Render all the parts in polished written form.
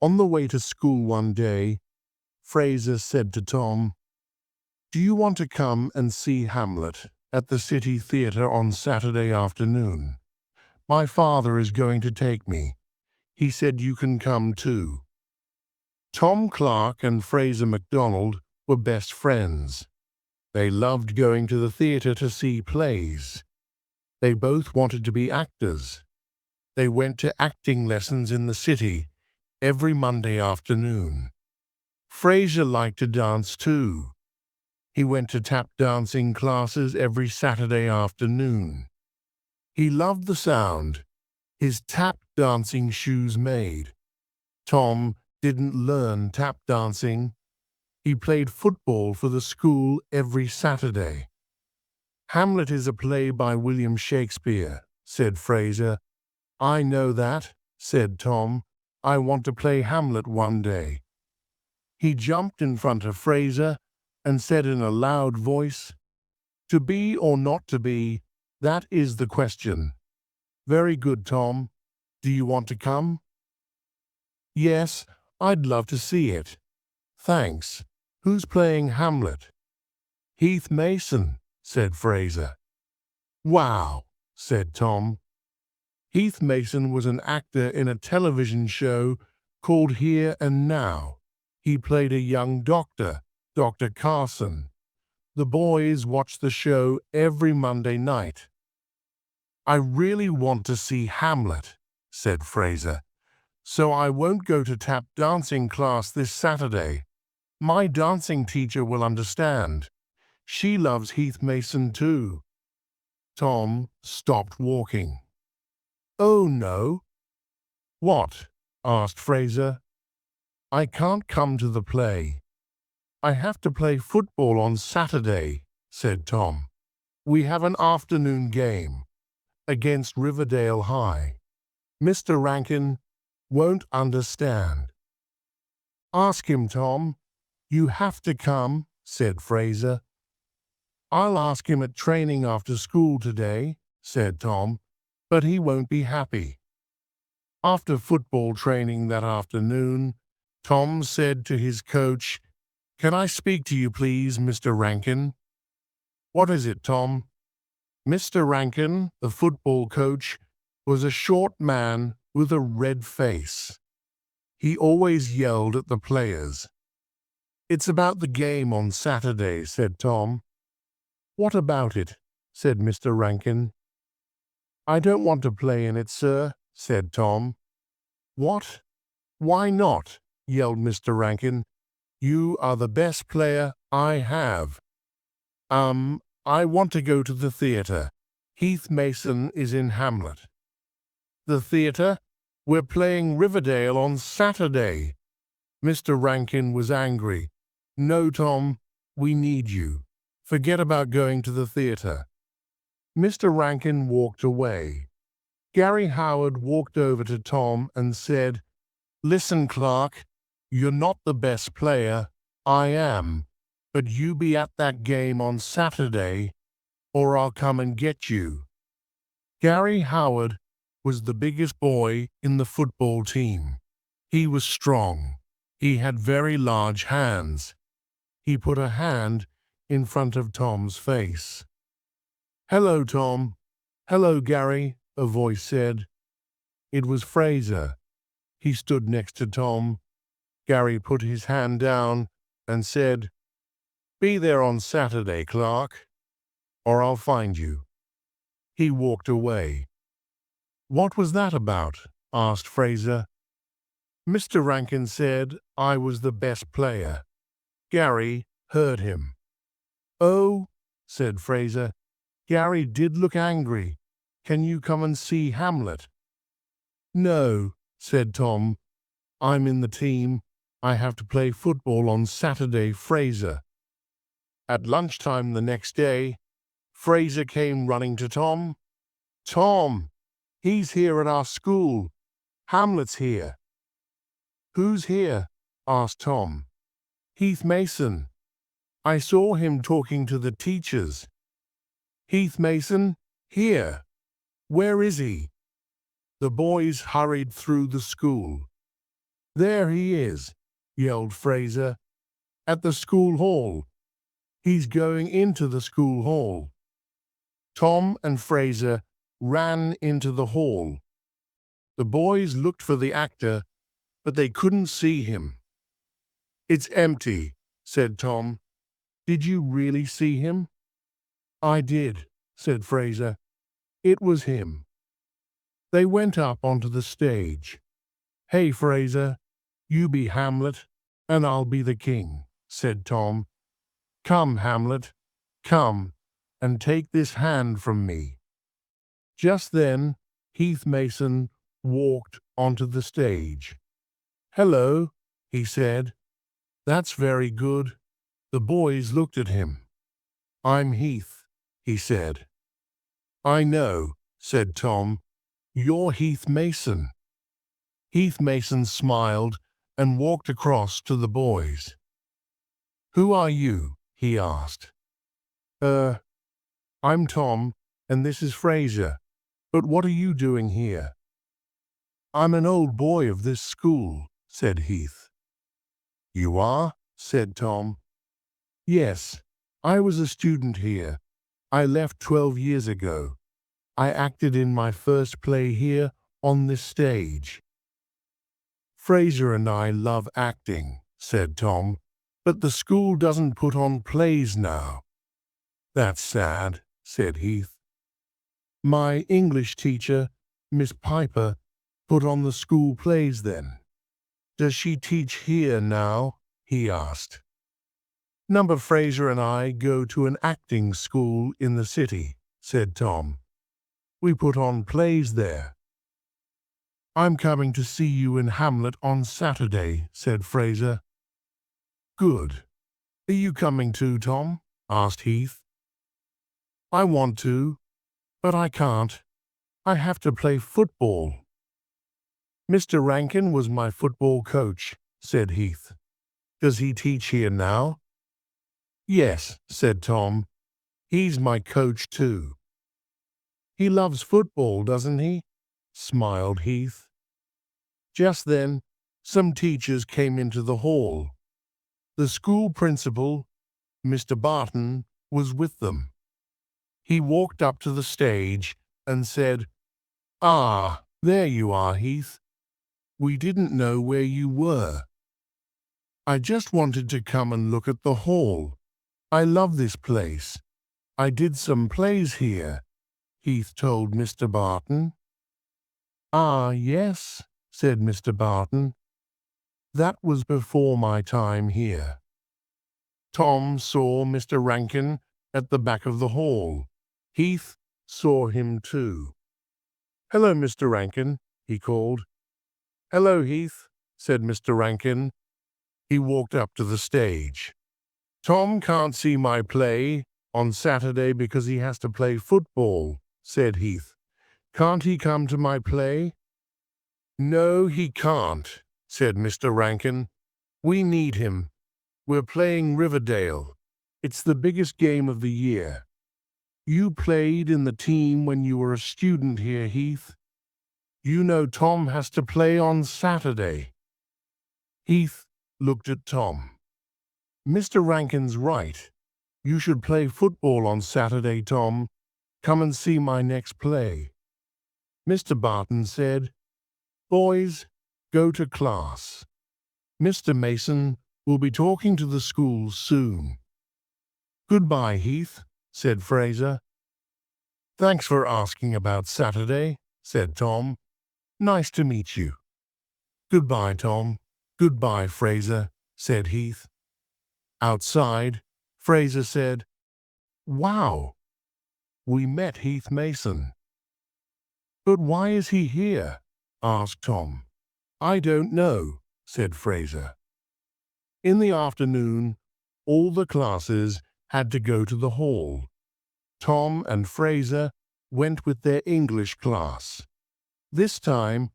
On the way to school one day, Fraser said to Tom, "Do you want to come and see Hamlet at the City Theatre on Saturday afternoon? My father is going to take me. He said you can come too." Tom Clark and Fraser MacDonald were best friends. They loved going to the theatre to see plays. They both wanted to be actors. They went to acting lessons in the city every Monday afternoon. Fraser liked to dance too. He went to tap dancing classes every Saturday afternoon. He loved the sound his tap dancing shoes made. Tom didn't learn tap dancing. He played football for the school every Saturday. "Hamlet is a play by William Shakespeare," said Fraser. "I know that," said Tom. "I want to play Hamlet one day." He jumped in front of Fraser and said in a loud voice, "To be or not to be, that is the question." "Very good, Tom. Do you want to come?" "Yes, I'd love to see it." "Thanks. Who's playing Hamlet?" "Heath Mason," said Fraser. "Wow," said Tom. Heath Mason was an actor in a television show called Here and Now. He played a young doctor, Dr. Carson. The boys watched the show every Monday night. "I really want to see Hamlet," said Fraser, "so I won't go to tap dancing class this Saturday. My dancing teacher will understand. She loves Heath Mason too." Tom stopped walking. "Oh no." "What?" asked Fraser. "I can't come to the play." "I have to play football on Saturday," said Tom. "We have an afternoon game against Riverdale High. Mr. Rankin won't understand." "Ask him, Tom. You have to come," said Fraser. "I'll ask him at training after school today," said Tom, "but he won't be happy." After football training that afternoon, Tom said to his coach, "Can I speak to you, please, Mr. Rankin?" "What is it, Tom?" Mr. Rankin, the football coach, was a short man with a red face. He always yelled at the players. "It's about the game on Saturday," said Tom. "What about it?" said Mr. Rankin. "I don't want to play in it, sir," said Tom. "What? Why not?" yelled Mr. Rankin. "You are the best player I have." I want to go to the theatre. Heath Mason is in Hamlet." "The theatre? We're playing Riverdale on Saturday." Mr. Rankin was angry. "No, Tom, we need you. Forget about going to the theatre." Mr. Rankin walked away. Gary Howard walked over to Tom and said, "Listen, Clark, you're not the best player. I am. But you be at that game on Saturday, or I'll come and get you." Gary Howard was the biggest boy in the football team. He was strong. He had very large hands. He put a hand in front of Tom's face. "Hello, Tom." "Hello, Gary," a voice said. It was Fraser. He stood next to Tom. Gary put his hand down and said, "Be there on Saturday, Clark, or I'll find you." He walked away. "What was that about?" asked Fraser. Mr. Rankin said I was the best player. Gary heard him. "Oh," said Fraser. Gary did look angry. "Can you come and see Hamlet?" "No," said Tom. "I'm in the team. I have to play football on Saturday, Fraser." At lunchtime the next day, Fraser came running to Tom. "Tom, he's here at our school. Hamlet's here." "Who's here?" asked Tom. "Heath Mason. I saw him talking to the teachers." "Heath Mason? Here? Where is he?" The boys hurried through the school. There he is, yelled Fraser, at the school hall. He's going into the school hall. Tom and Fraser ran into the hall. The boys looked for the actor, but they couldn't see him. It's empty, said Tom. Did you really see him? I did, said Fraser. It was him. They went up onto the stage. Hey, Fraser, you be Hamlet, and I'll be the king, said Tom. Come, Hamlet, come, and take this hand from me. Just then, Heath Mason walked onto the stage. Hello, he said. That's very good. The boys looked at him. I'm Heath, he said. I know, said Tom. You're Heath Mason. Heath Mason smiled and walked across to the boys. Who are you? He asked. I'm Tom, and this is Fraser. But what are you doing here? I'm an old boy of this school, said Heath. You are? Said Tom. Yes, I was a student here. I left 12 years ago. I acted in my first play here on this stage. Fraser and I love acting, said Tom, but the school doesn't put on plays now. That's sad, said Heath. My English teacher, Miss Piper, put on the school plays then. Does she teach here now? He asked. Number Fraser and I go to an acting school in the city, said Tom. We put on plays there. I'm coming to see you in Hamlet on Saturday, said Fraser. Good. Are you coming too, Tom? Asked Heath. I want to, but I can't. I have to play football. Mr. Rankin was my football coach, said Heath. Does he teach here now? Yes, said Tom. He's my coach too. He loves football, doesn't he? Smiled Heath. Just then, some teachers came into the hall. The school principal, Mr. Barton, was with them. He walked up to the stage and said, Ah, there you are, Heath. We didn't know where you were. I just wanted to come and look at the hall. I love this place. I did some plays here, Heath told Mr. Barton. Ah, yes, said Mr. Barton. That was before my time here. Tom saw Mr. Rankin at the back of the hall. Heath saw him too. Hello, Mr. Rankin, he called. Hello, Heath, said Mr. Rankin. He walked up to the stage. Tom can't see my play on Saturday because he has to play football, said Heath. Can't he come to my play? No, he can't, said Mr. Rankin. We need him. We're playing Riverdale. It's the biggest game of the year. You played in the team when you were a student here, Heath. You know Tom has to play on Saturday. Heath looked at Tom. Mr. Rankin's right. You should play football on Saturday, Tom. Come and see my next play. Mr. Barton said, Boys, go to class. Mr. Mason will be talking to the school soon. Goodbye, Heath, said Fraser. Thanks for asking about Saturday, said Tom. Nice to meet you. Goodbye, Tom. Goodbye, Fraser, said Heath. Outside, Fraser said, Wow, we met Heath Mason. But why is he here? Asked Tom. I don't know, said Fraser. In the afternoon, all the classes had to go to the hall. Tom and Fraser went with their English class. This time,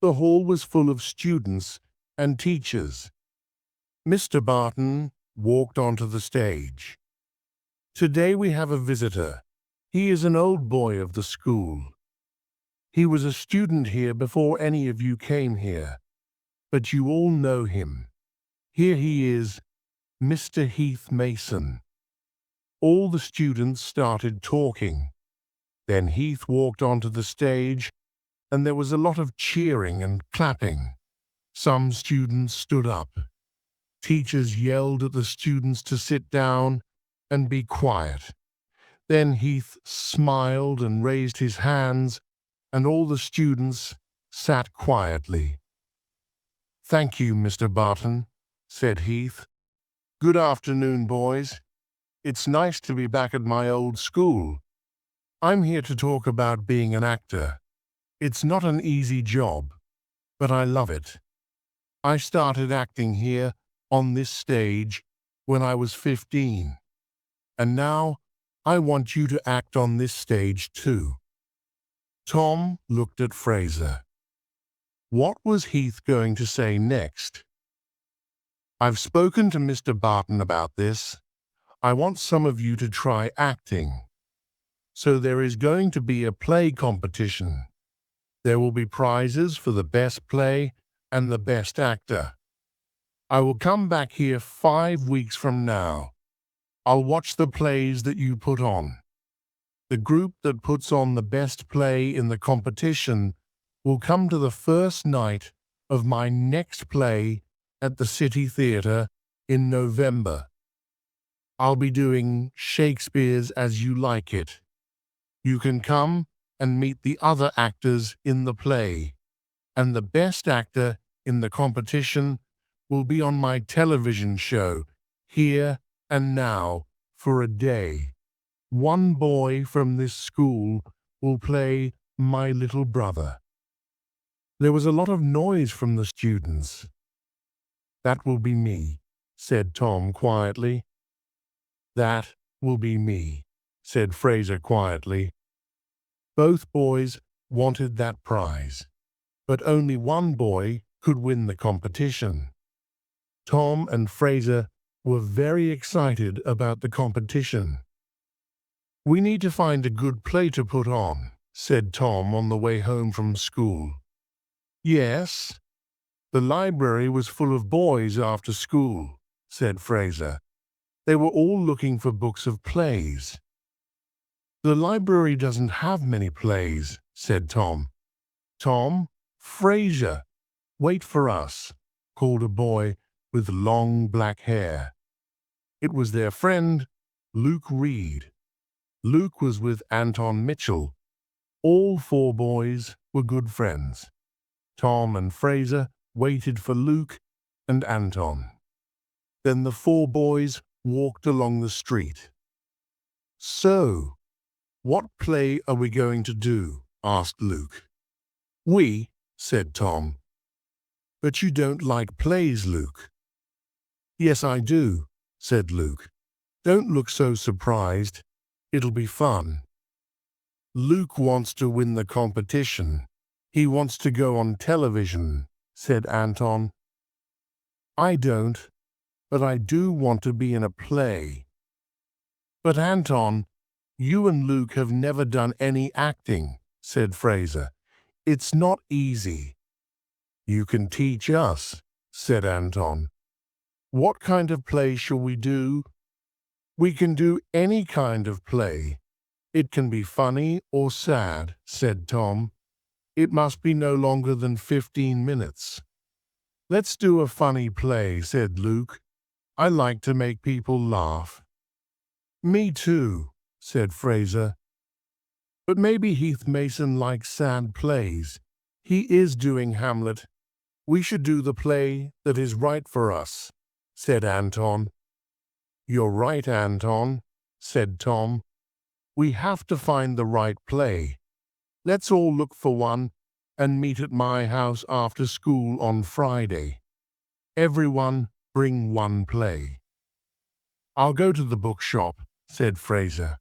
the hall was full of students and teachers. Mr. Barton walked onto the stage. Today we have a visitor. He is an old boy of the school. He was a student here before any of you came here. but you all know him. Here he is, Mr. Heath Mason." All the students started talking. Then Heath walked onto the stage, and there was a lot of cheering and clapping. Some students stood up. Teachers yelled at the students to sit down and be quiet. Then Heath smiled and raised his hands, and all the students sat quietly. "Thank you, Mr. Barton," said Heath. "Good afternoon, boys. It's nice to be back at my old school. I'm here to talk about being an actor. It's not an easy job, but I love it. I started acting here on this stage when I was 15, and now I want you to act on this stage too." Tom looked at Fraser. What was Heath going to say next? "I've spoken to Mr. Barton about this. I want some of you to try acting. So there is going to be a play competition. There will be prizes for the best play and the best actor. I will come back here 5 weeks from now. I'll watch the plays that you put on. The group that puts on the best play in the competition will come to the first night of my next play at the City Theatre in November. I'll be doing Shakespeare's As You Like It. You can come and meet the other actors in the play, and the best actor in the competition will be on my television show, Here and Now, for a day. One boy from this school will play my little brother." There was a lot of noise from the students. "That will be me," said Tom quietly. "That will be me," said Fraser quietly. Both boys wanted that prize, but only one boy could win the competition. Tom and Fraser were very excited about the competition. "We need to find a good play to put on," said Tom on the way home from school. "Yes, the library was full of boys after school," said Fraser. "They were all looking for books of plays." "The library doesn't have many plays," said Tom. "Tom, Fraser, wait for us," called a boy with long black hair. It was their friend, Luke Reed. Luke was with Anton Mitchell. All 4 boys were good friends. Tom and Fraser waited for Luke and Anton. Then the 4 boys walked along the street. "So, what play are we going to do?" asked Luke. "We," said Tom. "But you don't like plays, Luke." "Yes, I do," said Luke. "Don't look so surprised. It'll be fun." "Luke wants to win the competition. He wants to go on television," said Anton. "I don't, but I do want to be in a play." "But Anton, you and Luke have never done any acting," said Fraser. "It's not easy." "You can teach us," said Anton. "What kind of play shall we do?" "We can do any kind of play. It can be funny or sad," said Tom. "It must be no longer than 15 minutes. "Let's do a funny play," said Luke. "I like to make people laugh." "Me too," said Fraser. "But maybe Heath Mason likes sad plays. He is doing Hamlet. We should do the play that is right for us," said Anton. "You're right, Anton," said Tom. "We have to find the right play. Let's all look for one and meet at my house after school on Friday. Everyone bring one play." "I'll go to the bookshop," said Fraser.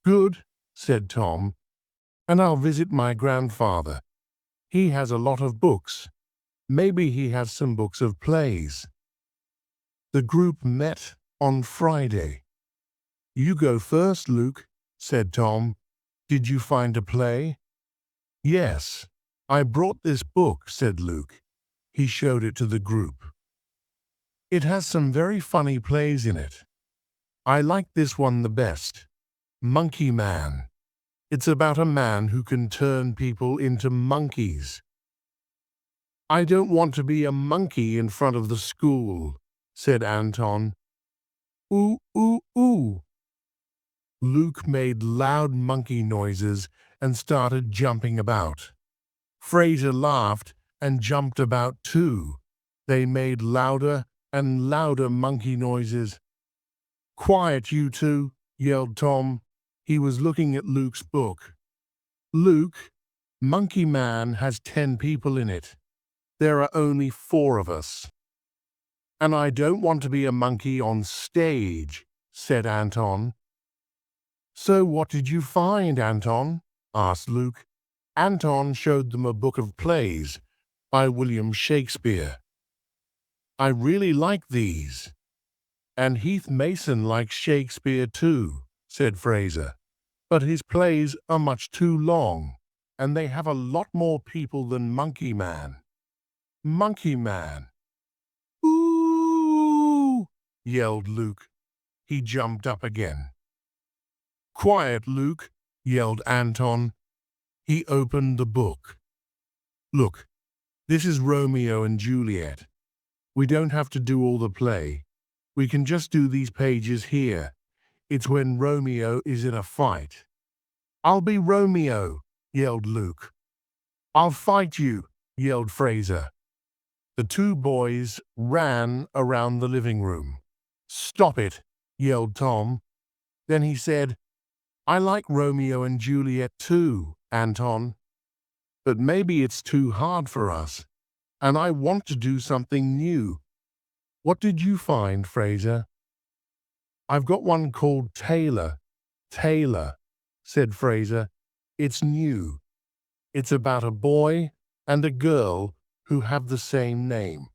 "Good," said Tom. "And I'll visit my grandfather. He has a lot of books. Maybe he has some books of plays." The group met on Friday. "You go first, Luke," said Tom. "Did you find a play?" "Yes, I brought this book," said Luke. He showed it to the group. It has some very funny plays in it. I like this one the best. Monkey Man. It's about a man who can turn people into monkeys. I don't want to be a monkey in front of the school, said Anton. Ooh, ooh, ooh. Luke made loud monkey noises and started jumping about. Fraser laughed and jumped about too. They made louder and louder monkey noises. Quiet, you two, yelled Tom. He was looking at Luke's book. Luke, Monkey Man has 10 people in it. There are only 4 of us. And I don't want to be a monkey on stage, said Anton. So what did you find, Anton? Asked Luke. Anton showed them a book of plays by William Shakespeare. I really like these. And Heath Mason likes Shakespeare too, said Fraser. But his plays are much too long, and they have a lot more people than Monkey Man. Monkey Man. Ooh! Yelled Luke. He jumped up again. Quiet, Luke, yelled Anton. He opened the book. Look, this is Romeo and Juliet. We don't have to do all the play. We can just do these pages here. It's when Romeo is in a fight. I'll be Romeo, yelled Luke. I'll fight you, yelled Fraser. The 2 boys ran around the living room. Stop it, yelled Tom. Then he said, I like Romeo and Juliet too, Anton. But maybe it's too hard for us, and I want to do something new. What did you find, Fraser? I've got one called Taylor. Taylor, said Fraser. It's new. It's about a boy and a girl who have the same name.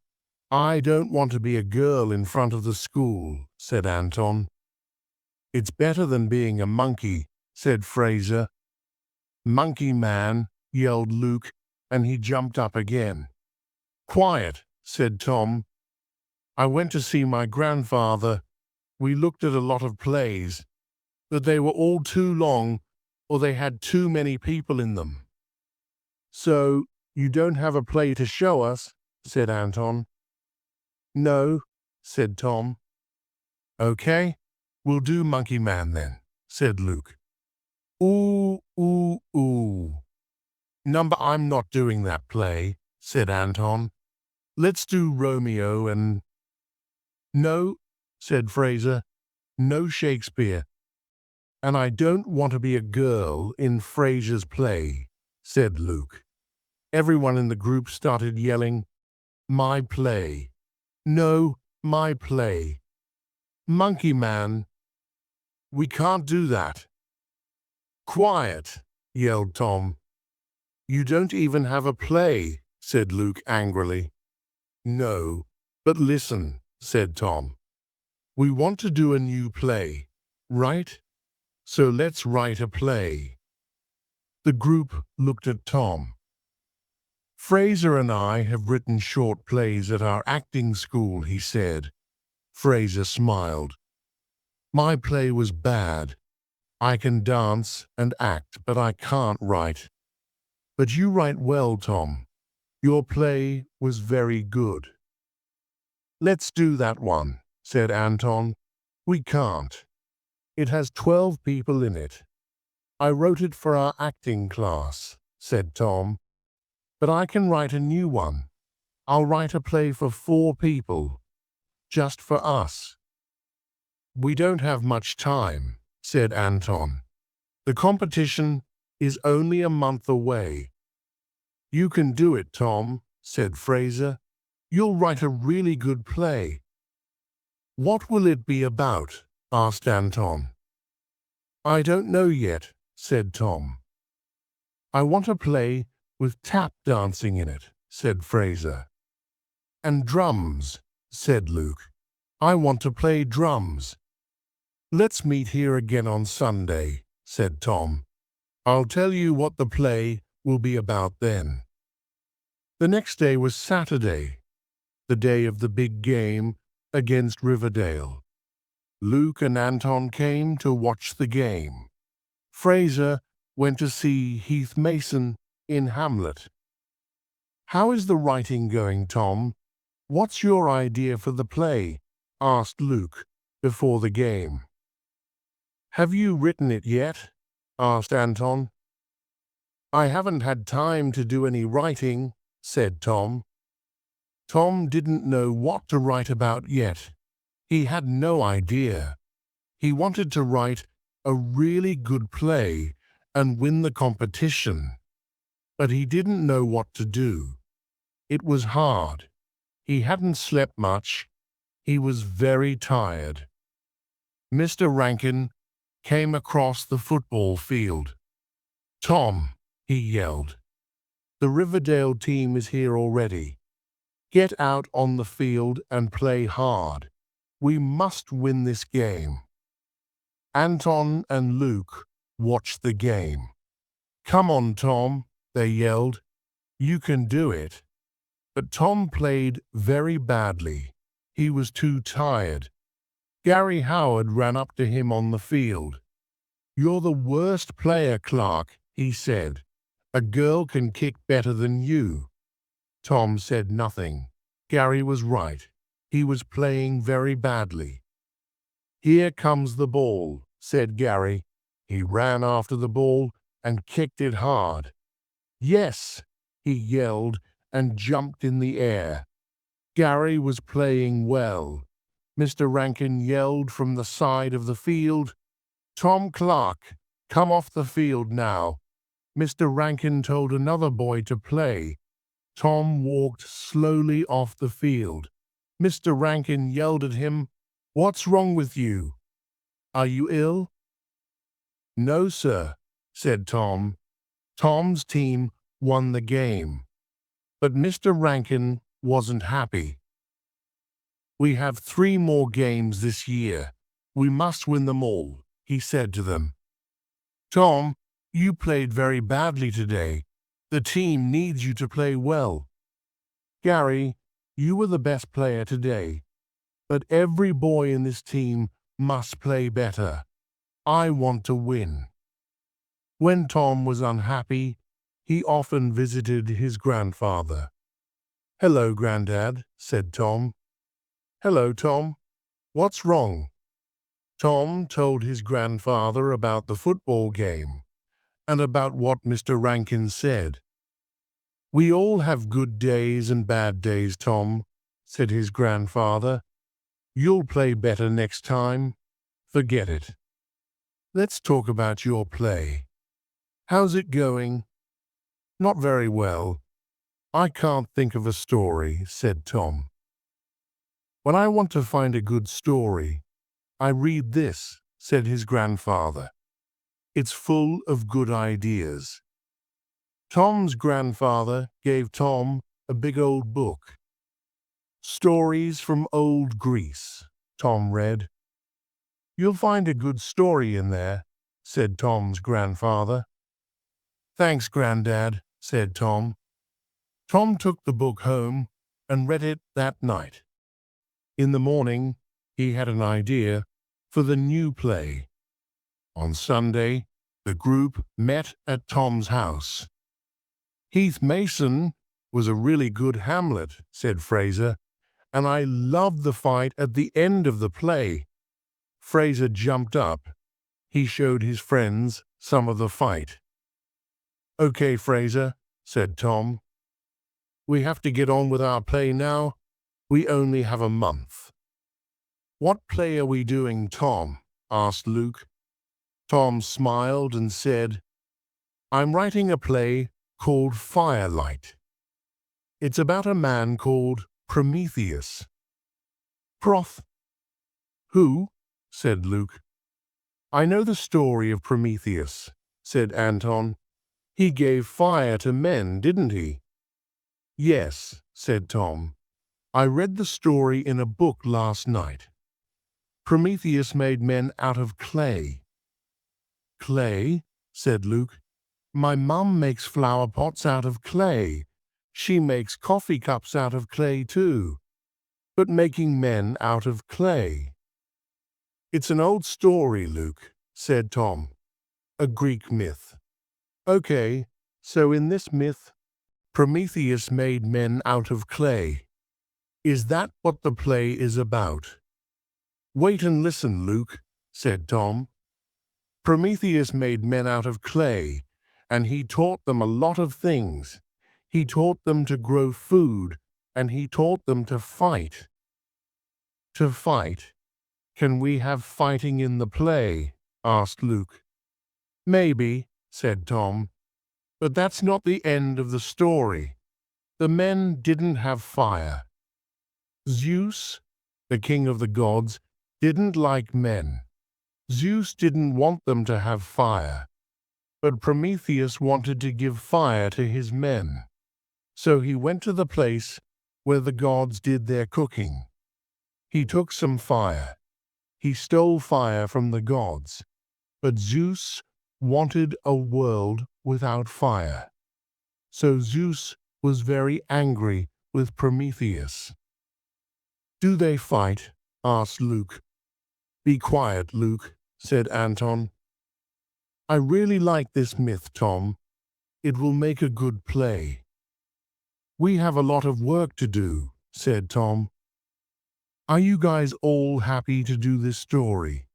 I don't want to be a girl in front of the school, said Anton. It's better than being a monkey, said Fraser. Monkey Man, yelled Luke, and he jumped up again. Quiet, said Tom. I went to see my grandfather. We looked at a lot of plays, but they were all too long or they had too many people in them. So, you don't have a play to show us, said Anton. No, said Tom. Okay, we'll do Monkey Man then, said Luke. Ooh, ooh, ooh. I'm not doing that play, said Anton. Let's do Romeo and... No, said Fraser. No Shakespeare. And I don't want to be a girl in Fraser's play, said Luke. Everyone in the group started yelling, My play. No, my play. Monkey Man. We can't do that. Quiet, yelled Tom. You don't even have a play, said Luke angrily. No, but listen, said Tom. We want to do a new play, right? So let's write a play. The group looked at Tom. Fraser and I have written short plays at our acting school, he said. Fraser smiled. My play was bad. I can dance and act, but I can't write. But you write well, Tom. Your play was very good. Let's do that one, said Anton. We can't. It has 12 people in it. I wrote it for our acting class, said Tom. But I can write a new one. I'll write a play for 4 people, just for us. We don't have much time, said Anton. The competition is only a month away. You can do it, Tom, said Fraser. You'll write a really good play. What will it be about? Asked Anton. I don't know yet, said Tom. I want a play with tap dancing in it, said Fraser. And drums, said Luke. I want to play drums. Let's meet here again on Sunday, said Tom. I'll tell you what the play will be about then. The next day was Saturday, the day of the big game against Riverdale. Luke and Anton came to watch the game. Fraser went to see Heath Mason in Hamlet. "How is the writing going, Tom? What's your idea for the play?" asked Luke before the game. "Have you written it yet?" asked Anton. "I haven't had time to do any writing," said Tom. Tom didn't know what to write about yet. He had no idea. He wanted to write a really good play and win the competition, but he didn't know what to do. It was hard. He hadn't slept much. He was very tired. Mr. Rankin came across the football field. "Tom," he yelled, "the Riverdale team is here already. Get out on the field and play hard. We must win this game." Anton and Luke watched the game. "Come on, Tom," they yelled. "You can do it." But Tom played very badly. He was too tired. Gary Howard ran up to him on the field. "You're the worst player, Clark," he said. "A girl can kick better than you." Tom said nothing. Gary was right. He was playing very badly. "Here comes the ball," said Gary. He ran after the ball and kicked it hard. "Yes!" he yelled and jumped in the air. Gary was playing well. Mr. Rankin yelled from the side of the field, "Tom Clark, come off the field now." Mr. Rankin told another boy to play. Tom walked slowly off the field. Mr. Rankin yelled at him, "What's wrong with you? Are you ill?" "No, sir," said Tom. Tom's team won the game. But Mr. Rankin wasn't happy. "We have 3 more games this year. We must win them all," he said to them. "Tom, you played very badly today. The team needs you to play well." "Gary, you were the best player today. But every boy in this team must play better. I want to win." When Tom was unhappy, he often visited his grandfather. "Hello, Grandad," said Tom. "Hello, Tom. What's wrong?" Tom told his grandfather about the football game and about what Mr. Rankin said. "We all have good days and bad days, Tom," said his grandfather. "You'll play better next time. Forget it. Let's talk about your play. How's it going?" "Not very well. I can't think of a story," said Tom. "When I want to find a good story, I read this," said his grandfather. "It's full of good ideas." Tom's grandfather gave Tom a big old book. "Stories from Old Greece," Tom read. "You'll find a good story in there," said Tom's grandfather. "Thanks, Grandad," said Tom. Tom took the book home and read it that night. In the morning, he had an idea for the new play. On Sunday, the group met at Tom's house. "Heath Mason was a really good Hamlet," said Fraser, "and I loved the fight at the end of the play." Fraser jumped up. He showed his friends some of the fight. "Okay, Fraser," said Tom. "We have to get on with our play now. We only have a month." "What play are we doing, Tom?" asked Luke. Tom smiled and said, "I'm writing a play called Firelight. It's about a man called Prometheus." "Proth? Who?" said Luke. "I know the story of Prometheus," said Anton. "He gave fire to men, didn't he?" "Yes," said Tom. "I read the story in a book last night. Prometheus made men out of clay." "Clay?" said Luke. "My mum makes flower pots out of clay. She makes coffee cups out of clay too, but making men out of clay. It's an old story, Luke, said Tom. A Greek myth. Okay, so in this myth, Prometheus made men out of clay. Is that what the play is about? Wait and listen, Luke, said Tom. Prometheus made men out of clay, and he taught them a lot of things. He taught them to grow food, and he taught them to fight. To fight? Can we have fighting in the play? Asked Luke. Maybe, said Tom, but that's not the end of the story. The men didn't have fire. Zeus, the king of the gods, didn't like men. Zeus didn't want them to have fire, but Prometheus wanted to give fire to his men. So he went to the place where the gods did their cooking. He took some fire. He stole fire from the gods, but Zeus wanted a world without fire. So Zeus was very angry with Prometheus. Do they fight? Asked Luke. Be quiet, Luke, said Anton. I really like this myth, Tom. It will make a good play. We have a lot of work to do, said Tom. Are you guys all happy to do this story?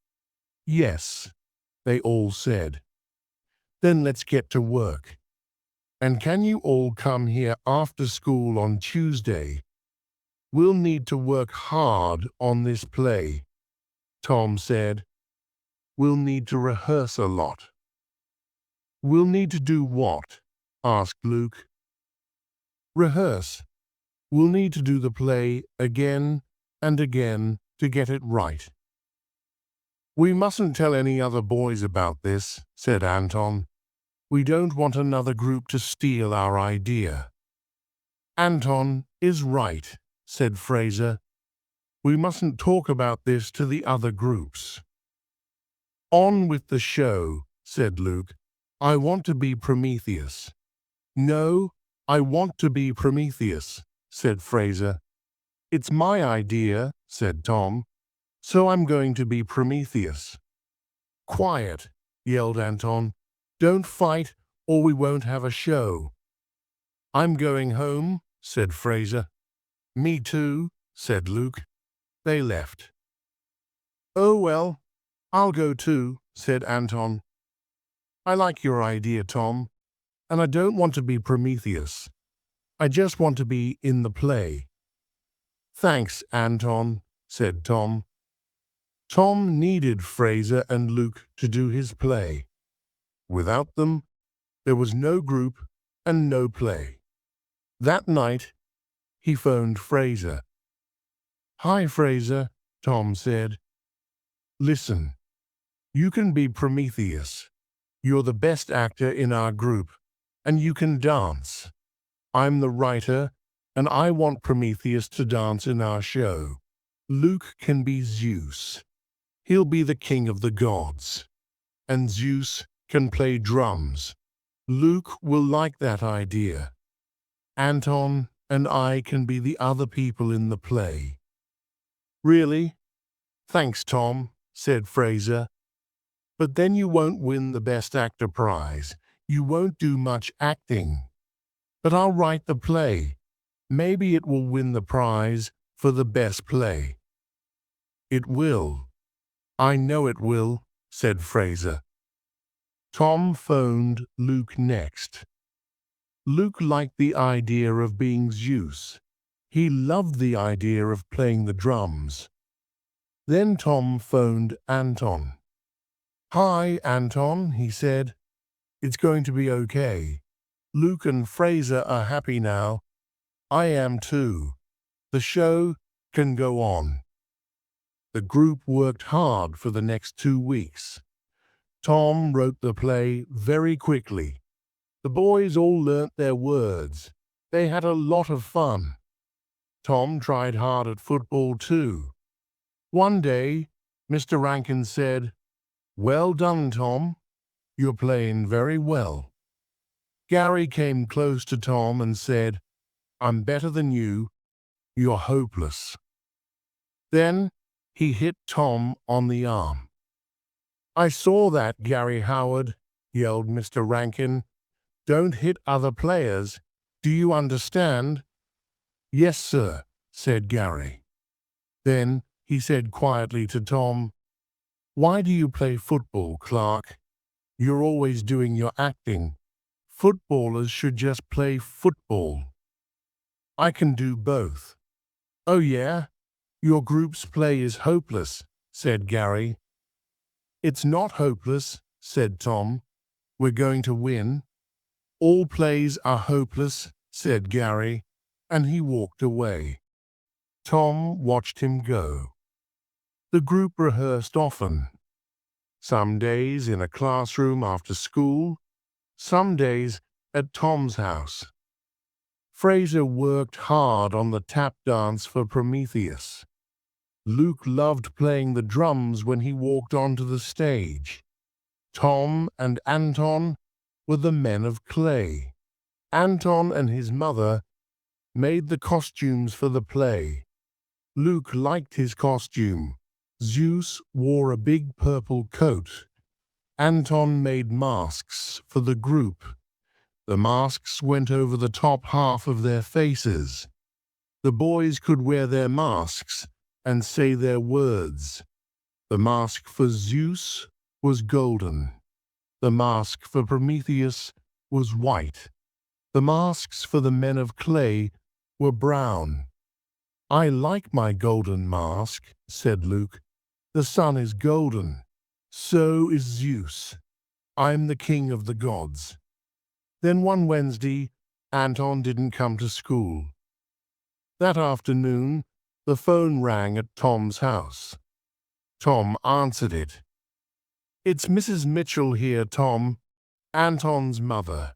Yes, they all said. Then let's get to work. And can you all come here after school on Tuesday? We'll need to work hard on this play, Tom said. We'll need to rehearse a lot. We'll need to do what? Asked Luke. Rehearse. We'll need to do the play again and again to get it right. We mustn't tell any other boys about this, said Anton. We don't want another group to steal our idea. Anton is right, said Fraser. We mustn't talk about this to the other groups. On with the show, said Luke. I want to be Prometheus. No, I want to be Prometheus, said Fraser. It's my idea, said Tom, so I'm going to be Prometheus. Quiet, yelled Anton. Don't fight, or we won't have a show. I'm going home, said Fraser. Me too, said Luke. They left. Oh well, I'll go too, said Anton. I like your idea, Tom, and I don't want to be Prometheus. I just want to be in the play. Thanks, Anton, said Tom. Tom needed Fraser and Luke to do his play. Without them, there was no group and no play. That night, he phoned Fraser. Hi, Fraser, Tom said. Listen, you can be Prometheus. You're the best actor in our group, and you can dance. I'm the writer, and I want Prometheus to dance in our show. Luke can be Zeus. He'll be the king of the gods. And Zeus can play drums. Luke will like that idea. Anton and I can be the other people in the play. Really? Thanks, Tom, said Fraser. But then you won't win the Best Actor prize. You won't do much acting. But I'll write the play. Maybe it will win the prize for the best play. It will. I know it will, said Fraser. Tom phoned Luke next. Luke liked the idea of being Zeus. He loved the idea of playing the drums. Then Tom phoned Anton. Hi, Anton, he said. It's going to be okay. Luke and Fraser are happy now. I am too. The show can go on. The group worked hard for the next 2 weeks. Tom wrote the play very quickly. The boys all learnt their words. They had a lot of fun. Tom tried hard at football too. One day, Mr. Rankin said, Well done, Tom. You're playing very well. Gary came close to Tom and said, I'm better than you. You're hopeless." Then he hit Tom on the arm. "I saw that, Gary Howard," yelled Mr. Rankin. "Don't hit other players. Do you understand?" "Yes, sir," said Gary. Then he said quietly to Tom, "Why do you play football, Clark? You're always doing your acting. Footballers should just play football." "I can do both." "Oh yeah? Your group's play is hopeless," said Gary. "It's not hopeless," said Tom. "We're going to win." "All plays are hopeless," said Gary, and he walked away. Tom watched him go. The group rehearsed often. Some days in a classroom after school, some days at Tom's house. Fraser worked hard on the tap dance for Prometheus. Luke loved playing the drums when he walked onto the stage. Tom and Anton were the men of clay. Anton and his mother made the costumes for the play. Luke liked his costume. Zeus wore a big purple coat. Anton made masks for the group. The masks went over the top half of their faces. The boys could wear their masks and say their words. The mask for Zeus was golden. The mask for Prometheus was white. The masks for the men of clay were brown. "I like my golden mask," said Luke. "The sun is golden. So is Zeus. I'm the king of the gods." Then one Wednesday, Anton didn't come to school. That afternoon, the phone rang at Tom's house. Tom answered it. "It's Mrs. Mitchell here, Tom, Anton's mother."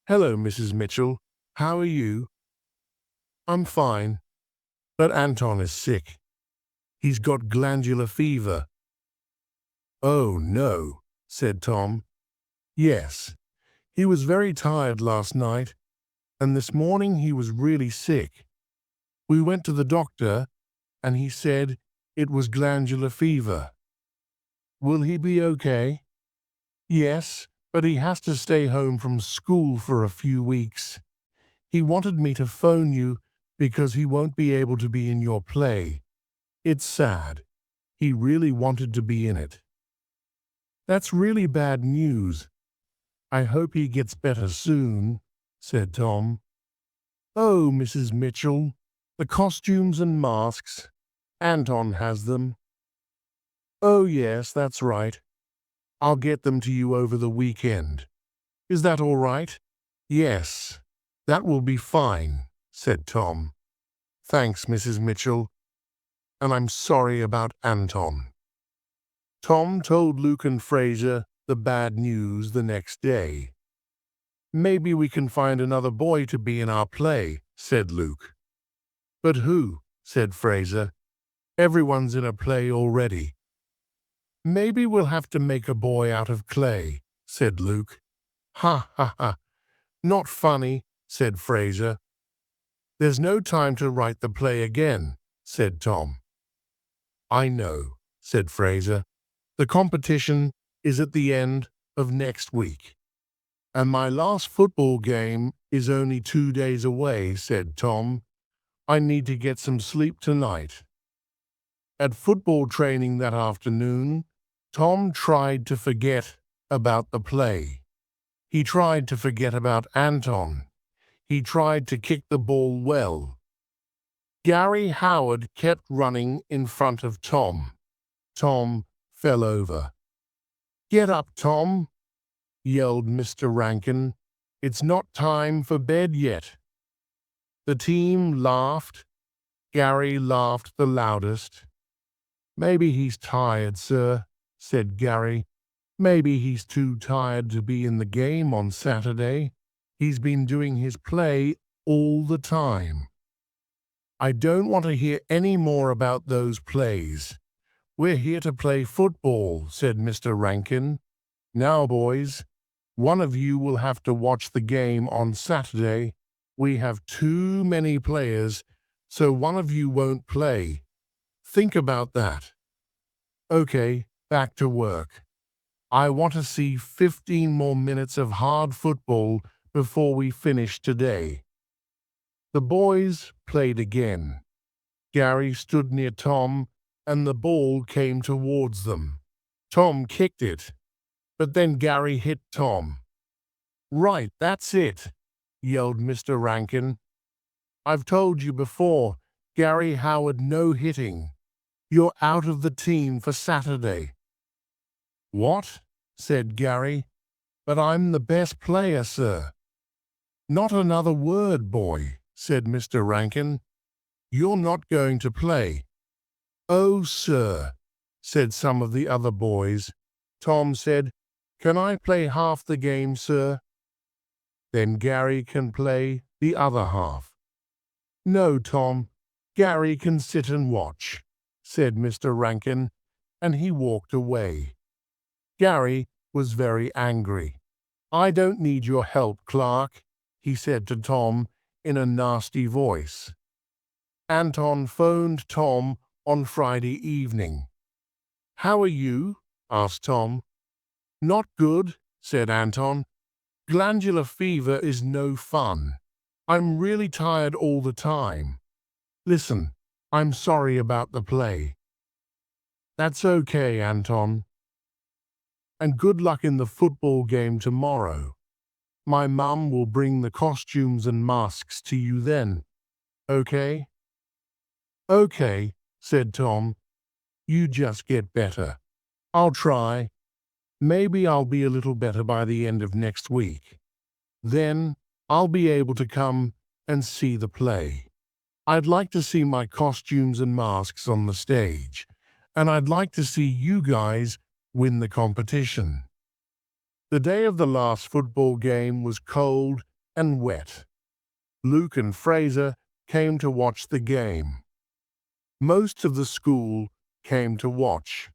"Hello, Mrs. Mitchell. How are you?" "I'm fine, but Anton is sick. He's got glandular fever." "Oh, no," said Tom. "Yes, he was very tired last night, and this morning he was really sick. We went to the doctor, and he said it was glandular fever." "Will he be okay?" "Yes, but he has to stay home from school for a few weeks. He wanted me to phone you because he won't be able to be in your play. It's sad. He really wanted to be in it." "That's really bad news. I hope he gets better soon," said Tom. "Oh, Mrs. Mitchell, the costumes and masks. Anton has them." "Oh, yes, that's right. I'll get them to you over the weekend. Is that all right?" "Yes, that will be fine," said Tom. "Thanks, Mrs. Mitchell, and I'm sorry about Anton." Tom told Luke and Fraser the bad news the next day. "Maybe we can find another boy to be in our play," said Luke. "But who?" said Fraser. "Everyone's in a play already." "Maybe we'll have to make a boy out of clay," said Luke. "Ha, ha, ha. Not funny," said Fraser. "There's no time to write the play again," said Tom. "I know," said Fraser. "The competition is at the end of next week." "And my last football game is only 2 days away," said Tom. "I need to get some sleep tonight." At football training that afternoon, Tom tried to forget about the play. He tried to forget about Anton. He tried to kick the ball well. Gary Howard kept running in front of Tom. Tom fell over. "Get up, Tom," yelled Mr. Rankin. "It's not time for bed yet." The team laughed. Gary laughed the loudest. "Maybe he's tired, sir," said Gary. "Maybe he's too tired to be in the game on Saturday. He's been doing his play all the time." "I don't want to hear any more about those plays. We're here to play football," said Mr. Rankin. "Now, boys, one of you will have to watch the game on Saturday We have too many players, so one of you won't play. Think about that. Okay, back to work. I want to see 15 more minutes of hard football before we finish today. The boys played again. Gary stood near Tom, and the ball came towards them. Tom kicked it, but then Gary hit Tom. "Right, that's it," yelled Mr. Rankin. "I've told you before, Gary Howard, no hitting. You're out of the team for Saturday." "What?" said Gary. "But I'm the best player, sir." "Not another word, boy," said Mr. Rankin. "You're not going to play." "Oh, sir," said some of the other boys. Tom said, "Can I play half the game, sir?" "Then Gary can play the other half." "No, Tom, Gary can sit and watch," said Mr. Rankin, and he walked away. Gary was very angry. "I don't need your help, Clark," he said to Tom in a nasty voice. Anton phoned Tom on Friday evening. "How are you?" asked Tom. "Not good," said Anton. "Glandular fever is no fun. I'm really tired all the time. Listen, I'm sorry about the play." "That's okay, Anton. And good luck in the football game tomorrow. My mum will bring the costumes and masks to you then. Okay?" "Okay," said Tom. "You just get better." "I'll try. Maybe I'll be a little better by the end of next week. Then I'll be able to come and see the play. I'd like to see my costumes and masks on the stage, and I'd like to see you guys win the competition." The day of the last football game was cold and wet. Luke and Fraser came to watch the game. Most of the school came to watch.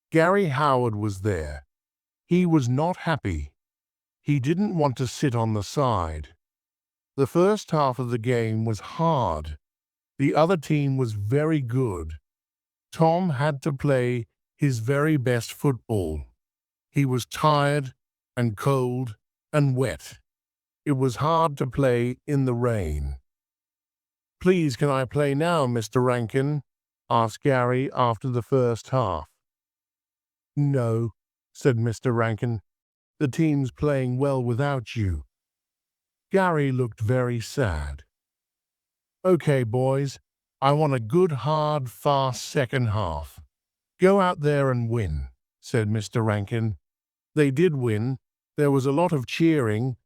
Gary Howard was there. He was not happy. He didn't want to sit on the side. The first half of the game was hard. The other team was very good. Tom had to play his very best football. He was tired and cold and wet. It was hard to play in the rain. "Please, can I play now, Mr. Rankin?" asked Gary after the first half. "No," said Mr. Rankin. "The team's playing well without you." Gary looked very sad. "Okay, boys, I want a good, hard, fast second half. Go out there and win," said Mr. Rankin. They did win. There was a lot of cheering,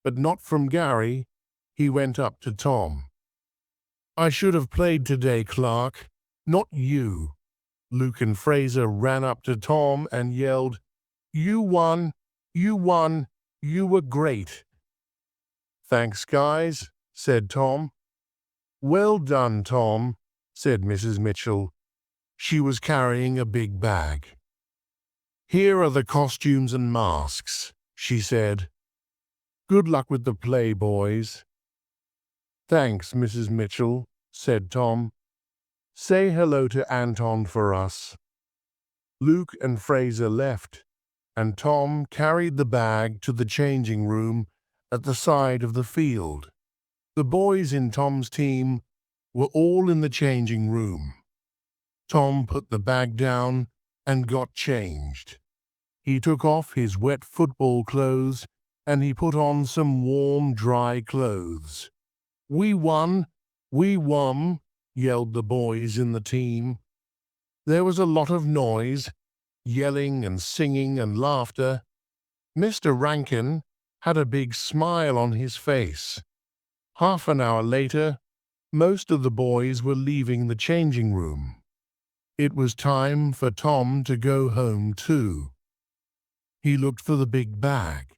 but not from Gary. He went up to Tom. "I should have played today, Clark, not you." Luke and Fraser ran up to Tom and yelled, "You won! You won! You were great!" "Thanks, guys," said Tom. "Well done, Tom," said Mrs. Mitchell. She was carrying a big bag. "Here are the costumes and masks," she said. "Good luck with the play, boys." "Thanks, Mrs. Mitchell," said Tom. "Say hello to Anton for us." Luke and Fraser left, and Tom carried the bag to the changing room at the side of the field. The boys in Tom's team were all in the changing room. Tom put the bag down and got changed. He took off his wet football clothes and he put on some warm, dry clothes. "We won! We won!" yelled the boys in the team. There was a lot of noise, yelling and singing and laughter. Mr. Rankin had a big smile on his face. Half an hour later, most of the boys were leaving the changing room. It was time for Tom to go home too. He looked for the big bag.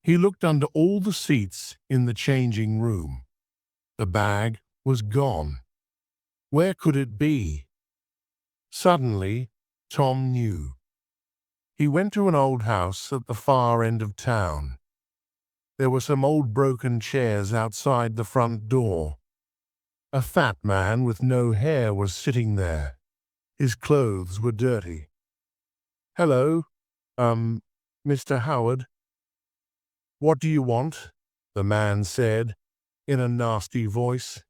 He looked under all the seats in the changing room. The bag was gone. Where could it be? Suddenly, Tom knew. He went to an old house at the far end of town. There were some old broken chairs outside the front door. A fat man with no hair was sitting there. His clothes were dirty. "Hello, Mr. Howard. What do you want?" the man said, in a nasty voice.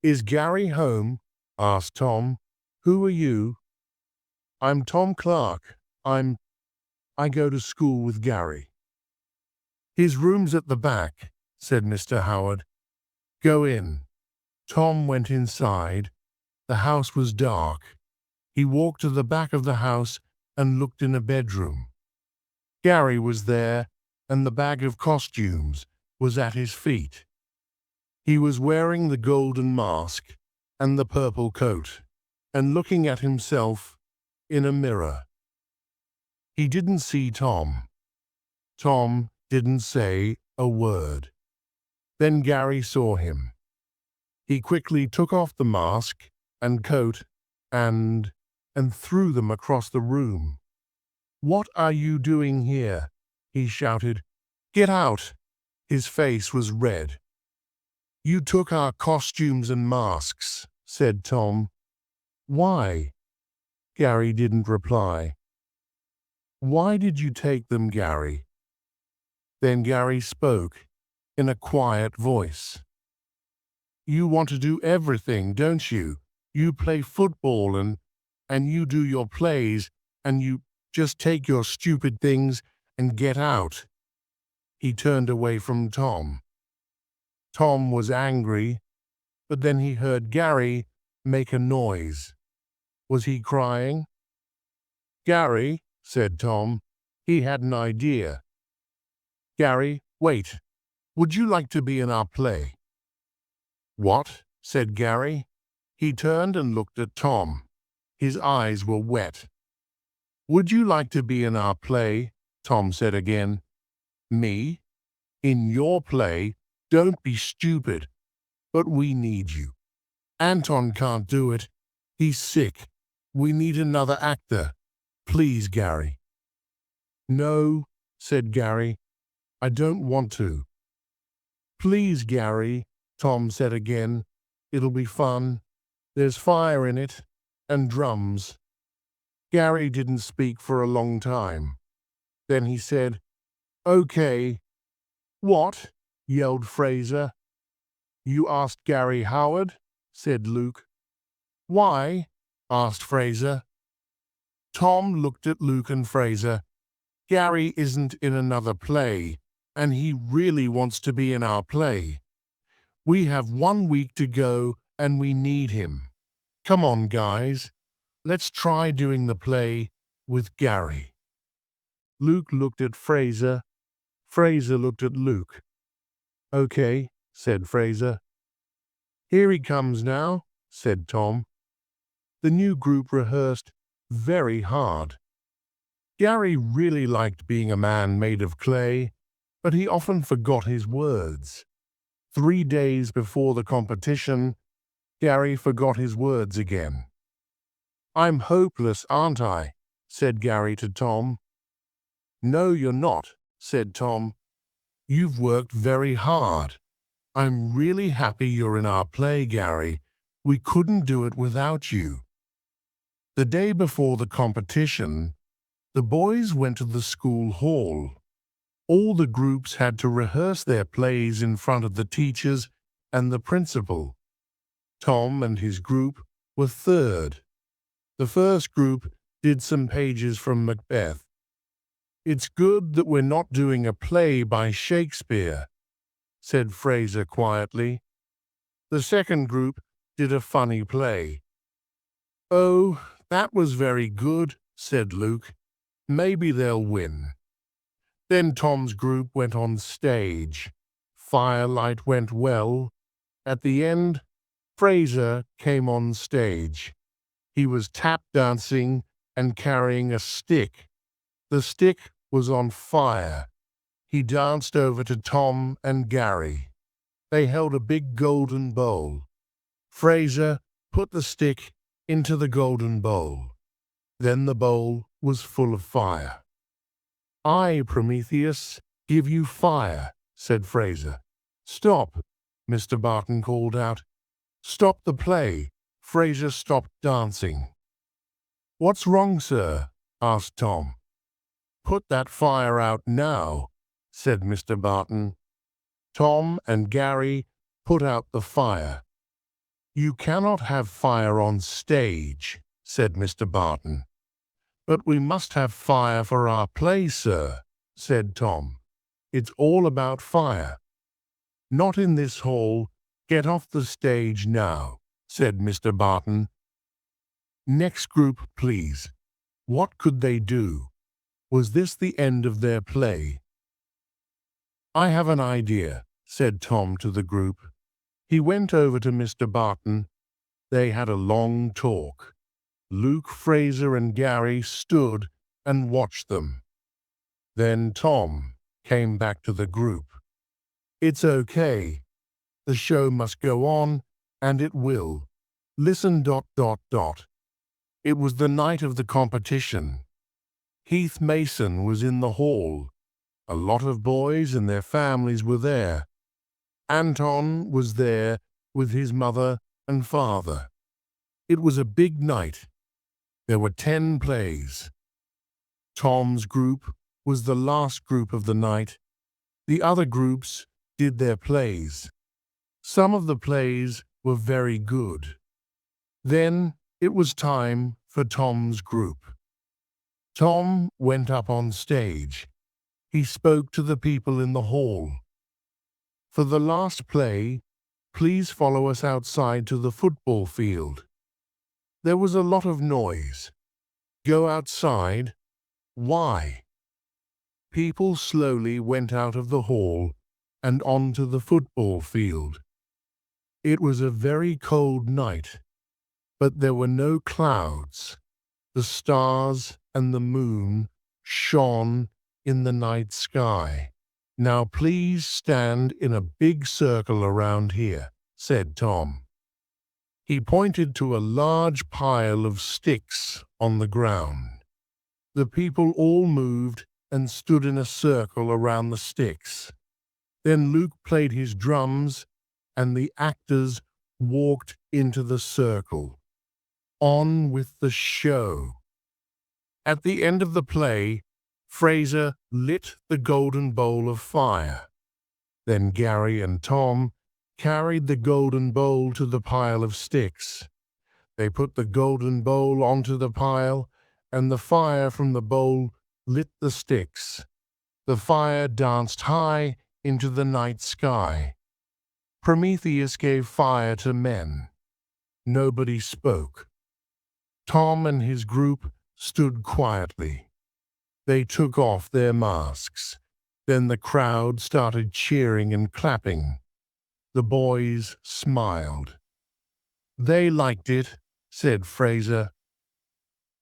"Is Gary home?" asked Tom. "Who are you?" "I'm Tom Clark. I go to school with Gary." "His room's at the back," said Mr. Howard. "Go in." Tom went inside. The house was dark. He walked to the back of the house and looked in a bedroom. Gary was there, and the bag of costumes was at his feet. He was wearing the golden mask and the purple coat, and looking at himself in a mirror. He didn't see Tom. Tom didn't say a word. Then Gary saw him. He quickly took off the mask and coat and threw them across the room. "What are you doing here?" he shouted. "Get out!" His face was red. "You took our costumes and masks," said Tom. "Why?" Gary didn't reply. "Why did you take them, Gary?" Then Gary spoke in a quiet voice. "You want to do everything, don't you? You play football and you do your plays, and you just take your stupid things and get out." He turned away from Tom. Tom was angry, but then he heard Gary make a noise. Was he crying? "Gary," said Tom. He had an idea. "Gary, wait. Would you like to be in our play?" "What?" said Gary. He turned and looked at Tom. His eyes were wet. "Would you like to be in our play?" Tom said again. "Me? In your play? Don't be stupid. But we need you. Anton can't do it. He's sick. We need another actor. Please, Gary." "No," said Gary. "I don't want to." "Please, Gary," Tom said again. "It'll be fun. There's fire in it, and drums." Gary didn't speak for a long time. Then he said, "Okay." "What?" yelled Fraser. "You asked Gary Howard?" said Luke. "Why?" asked Fraser. Tom looked at Luke and Fraser. "Gary isn't in another play, and he really wants to be in our play. We have 1 week to go, and we need him. Come on, guys. Let's try doing the play with Gary." Luke looked at Fraser. Fraser looked at Luke. "Okay," said Fraser. "Here he comes now," said Tom. The new group rehearsed very hard. Gary really liked being a man made of clay, but he often forgot his words. 3 days before the competition, Gary forgot his words again. "I'm hopeless, aren't I?" said Gary to Tom. "No, you're not," said Tom. "You've worked very hard. I'm really happy you're in our play, Gary. We couldn't do it without you." The day before the competition, the boys went to the school hall. All the groups had to rehearse their plays in front of the teachers and the principal. Tom and his group were third. The first group did some pages from Macbeth. "It's good that we're not doing a play by Shakespeare," said Fraser quietly. The second group did a funny play. "Oh, that was very good," said Luke. "Maybe they'll win." Then Tom's group went on stage. Firelight went well. At the end, Fraser came on stage. He was tap dancing and carrying a stick. The stick was on fire. He danced over to Tom and Gary. They held a big golden bowl. Fraser put the stick into the golden bowl. Then the bowl was full of fire. "I, Prometheus, give you fire," said Fraser. Stop, Mr. Barton called out. Stop the play. Fraser stopped dancing. What's wrong, sir? Asked Tom. Put that fire out now, said Mr. Barton. Tom and Gary put out the fire. You cannot have fire on stage, said Mr. Barton. But we must have fire for our play, sir, said Tom. It's all about fire. Not in this hall. Get off the stage now, said Mr. Barton. Next group, please. What could they do? Was this the end of their play? I have an idea, said Tom to the group. He went over to Mr. Barton. They had a long talk. Luke, Fraser, and Gary stood and watched them. Then Tom came back to the group. It's okay. The show must go on, and it will. Listen ... It was the night of the competition. Heath Mason was in the hall. A lot of boys and their families were there. Anton was there with his mother and father. It was a big night. There were 10 plays. Tom's group was the last group of the night. The other groups did their plays. Some of the plays were very good. Then it was time for Tom's group. Tom went up on stage. He spoke to the people in the hall. For the last play, please follow us outside to the football field. There was a lot of noise. Go outside? Why? People slowly went out of the hall and onto the football field. It was a very cold night, but there were no clouds. The stars and the moon shone in the night sky. Now please stand in a big circle around here, said Tom. He pointed to a large pile of sticks on the ground. The people all moved and stood in a circle around the sticks. Then Luke played his drums, and the actors walked into the circle. On with the show. At the end of the play, Fraser lit the golden bowl of fire. Then Gary and Tom carried the golden bowl to the pile of sticks. They put the golden bowl onto the pile, and the fire from the bowl lit the sticks. The fire danced high into the night sky. Prometheus gave fire to men. Nobody spoke. Tom and his group stood quietly. They took off their masks. Then the crowd started cheering and clapping. The boys smiled. They liked it, said Fraser.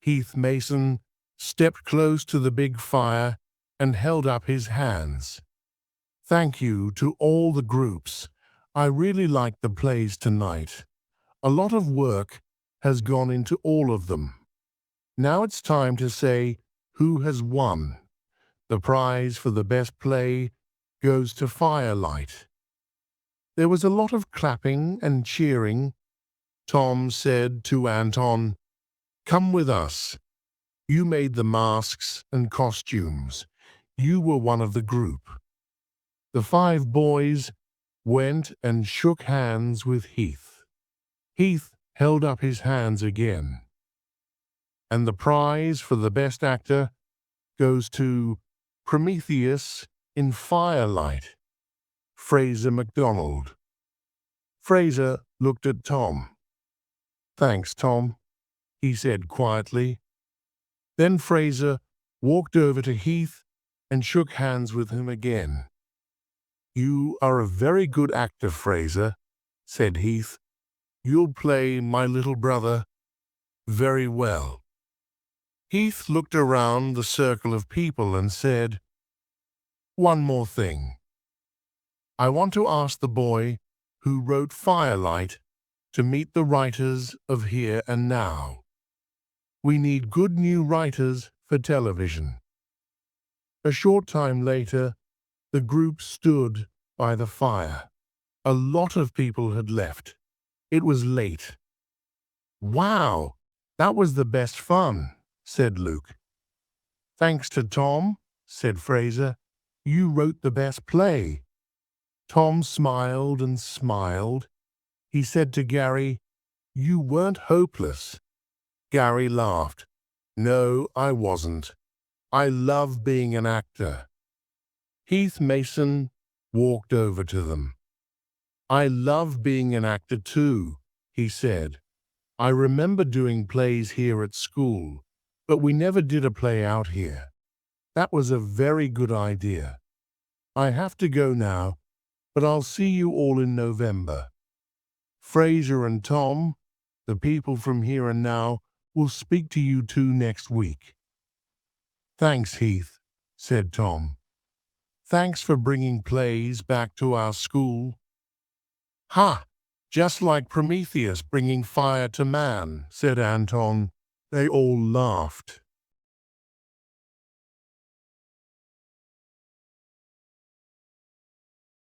Heath Mason stepped close to the big fire and held up his hands. Thank you to all the groups. I really liked the plays tonight. A lot of work has gone into all of them. Now it's time to say who has won. The prize for the best play goes to Firelight. There was a lot of clapping and cheering. Tom said to Anton, "Come with us. You made the masks and costumes. You were one of the group." The 5 boys went and shook hands with Heath. Heath held up his hands again. And the prize for the best actor goes to Prometheus in Firelight, Fraser MacDonald. Fraser looked at Tom. "Thanks, Tom," he said quietly. Then Fraser walked over to Heath and shook hands with him again. "You are a very good actor, Fraser," said Heath. "You'll play my little brother very well." Heath looked around the circle of people and said, "One more thing. I want to ask the boy who wrote Firelight to meet the writers of Here and Now. We need good new writers for television." A short time later, The group stood by the fire. A lot of people had left. It was late. "Wow, that was the best fun," said Luke. "Thanks to Tom," said Fraser. "You wrote the best play." Tom smiled and smiled. He said to Gary, "You weren't hopeless." Gary laughed. "No, I wasn't. I love being an actor." Heath Mason walked over to them. "I love being an actor too," he said. "I remember doing plays here at school, but we never did a play out here. That was a very good idea. I have to go now, but I'll see you all in November. Fraser and Tom, the people from Here and Now, will speak to you two next week." "Thanks, Heath," said Tom. "Thanks for bringing plays back to our school." "Ha! Just like Prometheus bringing fire to man," said Anton. They all laughed.